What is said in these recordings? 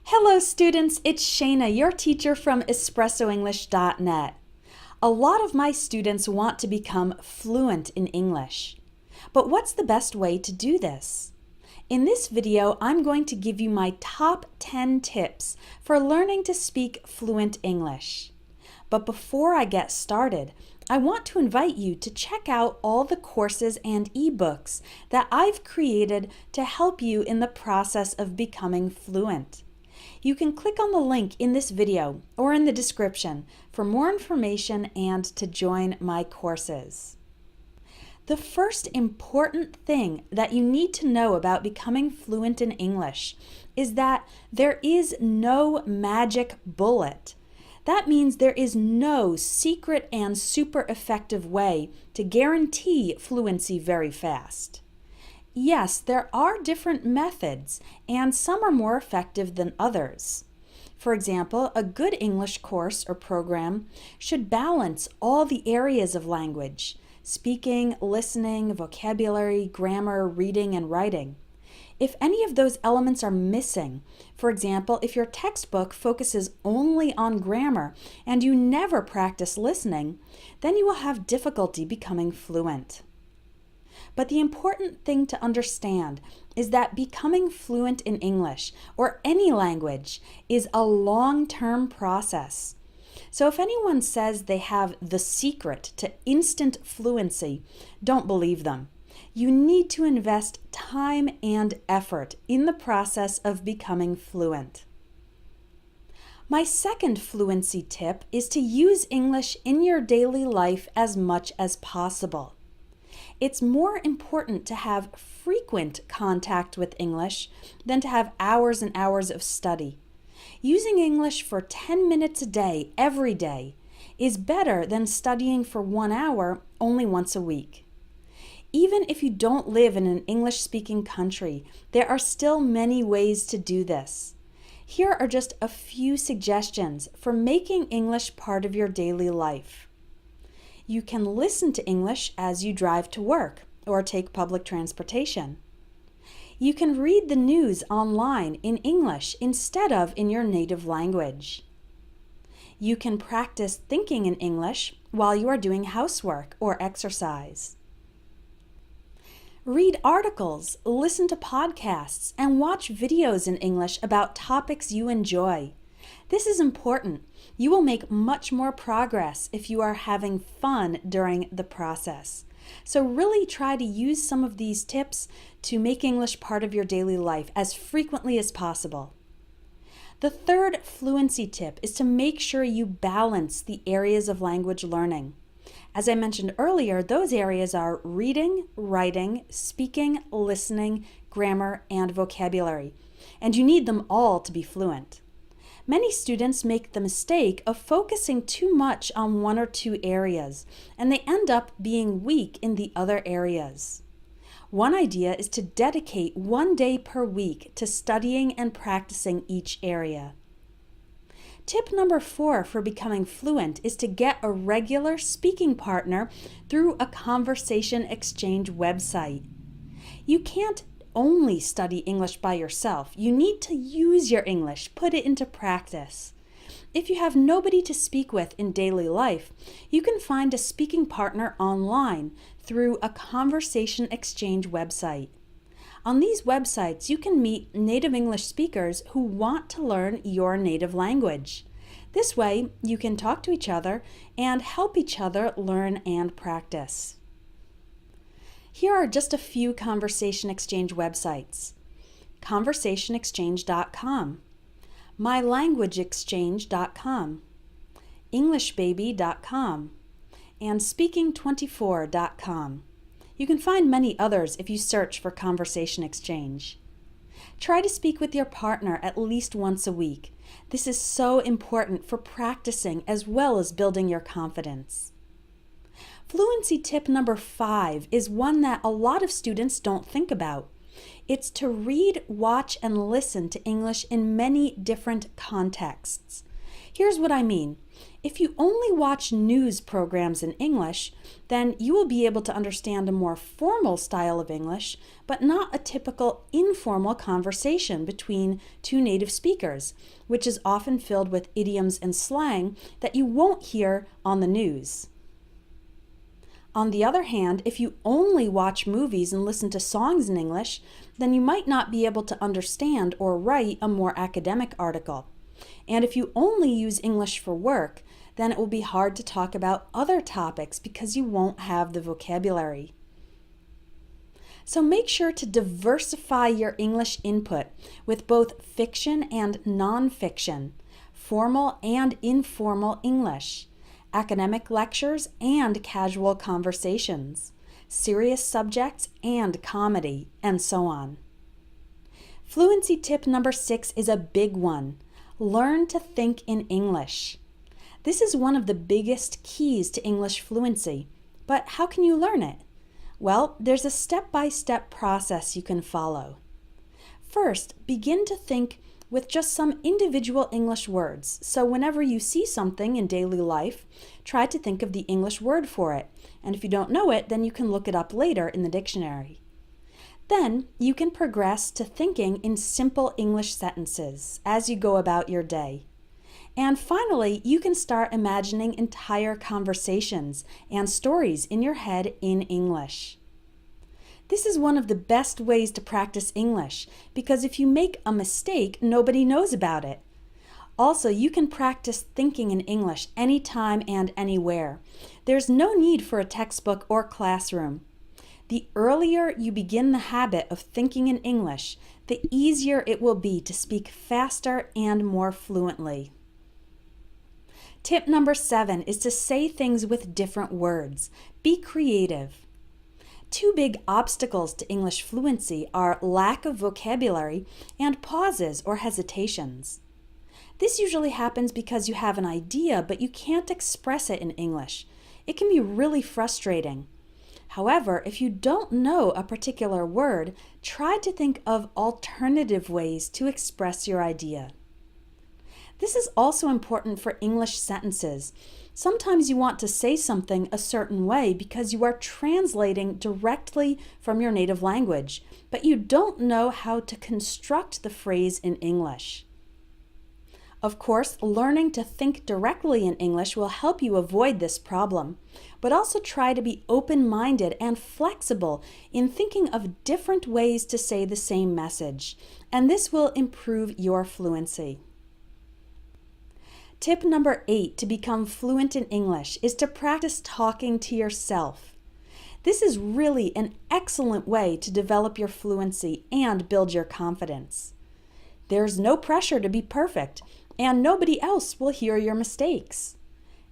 Hello students, it's Shayna, your teacher from EspressoEnglish.net. A lot of my students want to become fluent in English. But what's the best way to do this? In this video, I'm going to give you my top 10 tips for learning to speak fluent English. But before I get started, I want to invite you to check out all the courses and ebooks that I've created to help you in the process of becoming fluent. You can click on the link in this video or in the description for more information and to join my courses. The first important thing that you need to know about becoming fluent in English is that there is no magic bullet. That means there is no secret and super effective way to guarantee fluency very fast. Yes, there are different methods, and some are more effective than others. For example, a good English course or program should balance all the areas of language: speaking, listening, vocabulary, grammar, reading, and writing. If any of those elements are missing, for example, if your textbook focuses only on grammar and you never practice listening, then you will have difficulty becoming fluent. But the important thing to understand is that becoming fluent in English or any language is a long-term process. So if anyone says they have the secret to instant fluency, don't believe them. You need to invest time and effort in the process of becoming fluent. My second fluency tip is to use English in your daily life as much as possible. It's more important to have frequent contact with English than to have hours and hours of study. Using English for 10 minutes a day, every day, is better than studying for 1 hour only once a week. Even if you don't live in an English-speaking country, there are still many ways to do this. Here are just a few suggestions for making English part of your daily life. You can listen to English as you drive to work or take public transportation. You can read the news online in English instead of in your native language. You can practice thinking in English while you are doing housework or exercise. Read articles, listen to podcasts, and watch videos in English about topics you enjoy. This is important. You will make much more progress if you are having fun during the process. So really try to use some of these tips to make English part of your daily life as frequently as possible. The third fluency tip is to make sure you balance the areas of language learning. As I mentioned earlier, those areas are reading, writing, speaking, listening, grammar, and vocabulary, and you need them all to be fluent. Many students make the mistake of focusing too much on one or two areas, and they end up being weak in the other areas. One idea is to dedicate 1 day per week to studying and practicing each area. Tip number 4 for becoming fluent is to get a regular speaking partner through a conversation exchange website. You can't only study English by yourself. You need to use your English, put it into practice. If you have nobody to speak with in daily life, you can find a speaking partner online through a conversation exchange website. On these websites, you can meet native English speakers who want to learn your native language. This way, you can talk to each other and help each other learn and practice. Here are just a few conversation exchange websites: conversationexchange.com, mylanguageexchange.com, englishbaby.com, and speaking24.com. You can find many others if you search for Conversation Exchange. Try to speak with your partner at least once a week. This is so important for practicing as well as building your confidence. Fluency tip number 5 is one that a lot of students don't think about. It's to read, watch, and listen to English in many different contexts. Here's what I mean. If you only watch news programs in English, then you will be able to understand a more formal style of English, but not a typical informal conversation between two native speakers, which is often filled with idioms and slang that you won't hear on the news. On the other hand, if you only watch movies and listen to songs in English, then you might not be able to understand or write a more academic article. And if you only use English for work, then it will be hard to talk about other topics because you won't have the vocabulary. So make sure to diversify your English input with both fiction and nonfiction, formal and informal English, academic lectures and casual conversations, serious subjects and comedy, and so on. Fluency tip number 6 is a big one. Learn to think in English. This is one of the biggest keys to English fluency. But how can you learn it? Well, there's a step-by-step process you can follow. First, begin to think with just some individual English words. So whenever you see something in daily life, try to think of the English word for it. And if you don't know it, then you can look it up later in the dictionary. Then you can progress to thinking in simple English sentences as you go about your day. And finally, you can start imagining entire conversations and stories in your head in English. This is one of the best ways to practice English because if you make a mistake, nobody knows about it. Also, you can practice thinking in English anytime and anywhere. There's no need for a textbook or classroom. The earlier you begin the habit of thinking in English, the easier it will be to speak faster and more fluently. Tip number 7 is to say things with different words. Be creative. Two big obstacles to English fluency are lack of vocabulary and pauses or hesitations. This usually happens because you have an idea, but you can't express it in English. It can be really frustrating. However, if you don't know a particular word, try to think of alternative ways to express your idea. This is also important for English sentences. Sometimes you want to say something a certain way because you are translating directly from your native language, but you don't know how to construct the phrase in English. Of course, learning to think directly in English will help you avoid this problem, but also try to be open-minded and flexible in thinking of different ways to say the same message, and this will improve your fluency. Tip number 8 to become fluent in English is to practice talking to yourself. This is really an excellent way to develop your fluency and build your confidence. There's no pressure to be perfect, and nobody else will hear your mistakes.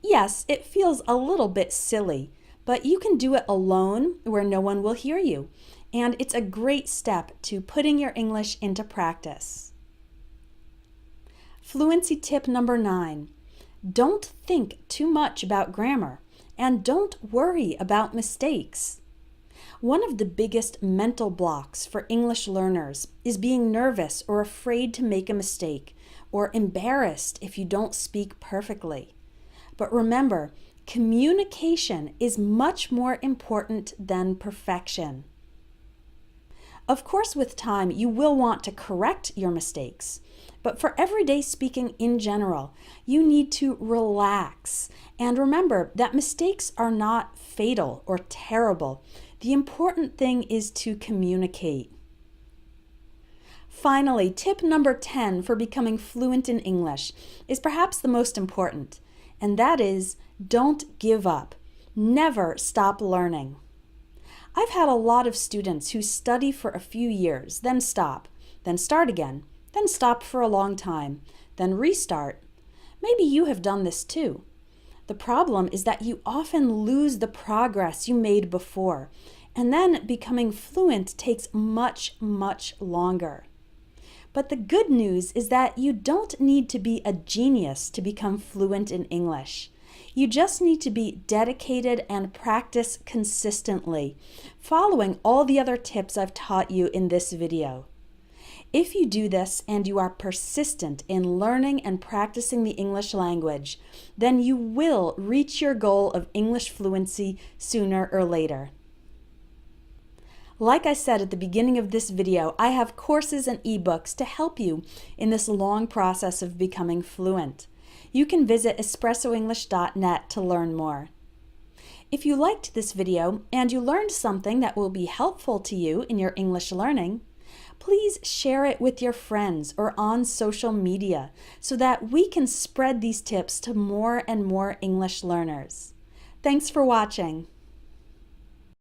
Yes, it feels a little bit silly, but you can do it alone where no one will hear you, and it's a great step to putting your English into practice. Fluency tip number 9. Don't think too much about grammar, and don't worry about mistakes. One of the biggest mental blocks for English learners is being nervous or afraid to make a mistake, or embarrassed if you don't speak perfectly. But remember, communication is much more important than perfection. Of course, with time, you will want to correct your mistakes. But for everyday speaking in general, you need to relax. And remember that mistakes are not fatal or terrible. The important thing is to communicate. Finally, tip number 10 for becoming fluent in English is perhaps the most important, and that is don't give up. Never stop learning. I've had a lot of students who study for a few years, then stop, then start again, then stop for a long time, then restart. Maybe you have done this too. The problem is that you often lose the progress you made before, and then becoming fluent takes much, much longer. But the good news is that you don't need to be a genius to become fluent in English. You just need to be dedicated and practice consistently, following all the other tips I've taught you in this video. If you do this and you are persistent in learning and practicing the English language, then you will reach your goal of English fluency sooner or later. Like I said at the beginning of this video, I have courses and ebooks to help you in this long process of becoming fluent. You can visit espressoenglish.net to learn more. If you liked this video and you learned something that will be helpful to you in your English learning, please share it with your friends or on social media so that we can spread these tips to more and more English learners. Thanks for watching.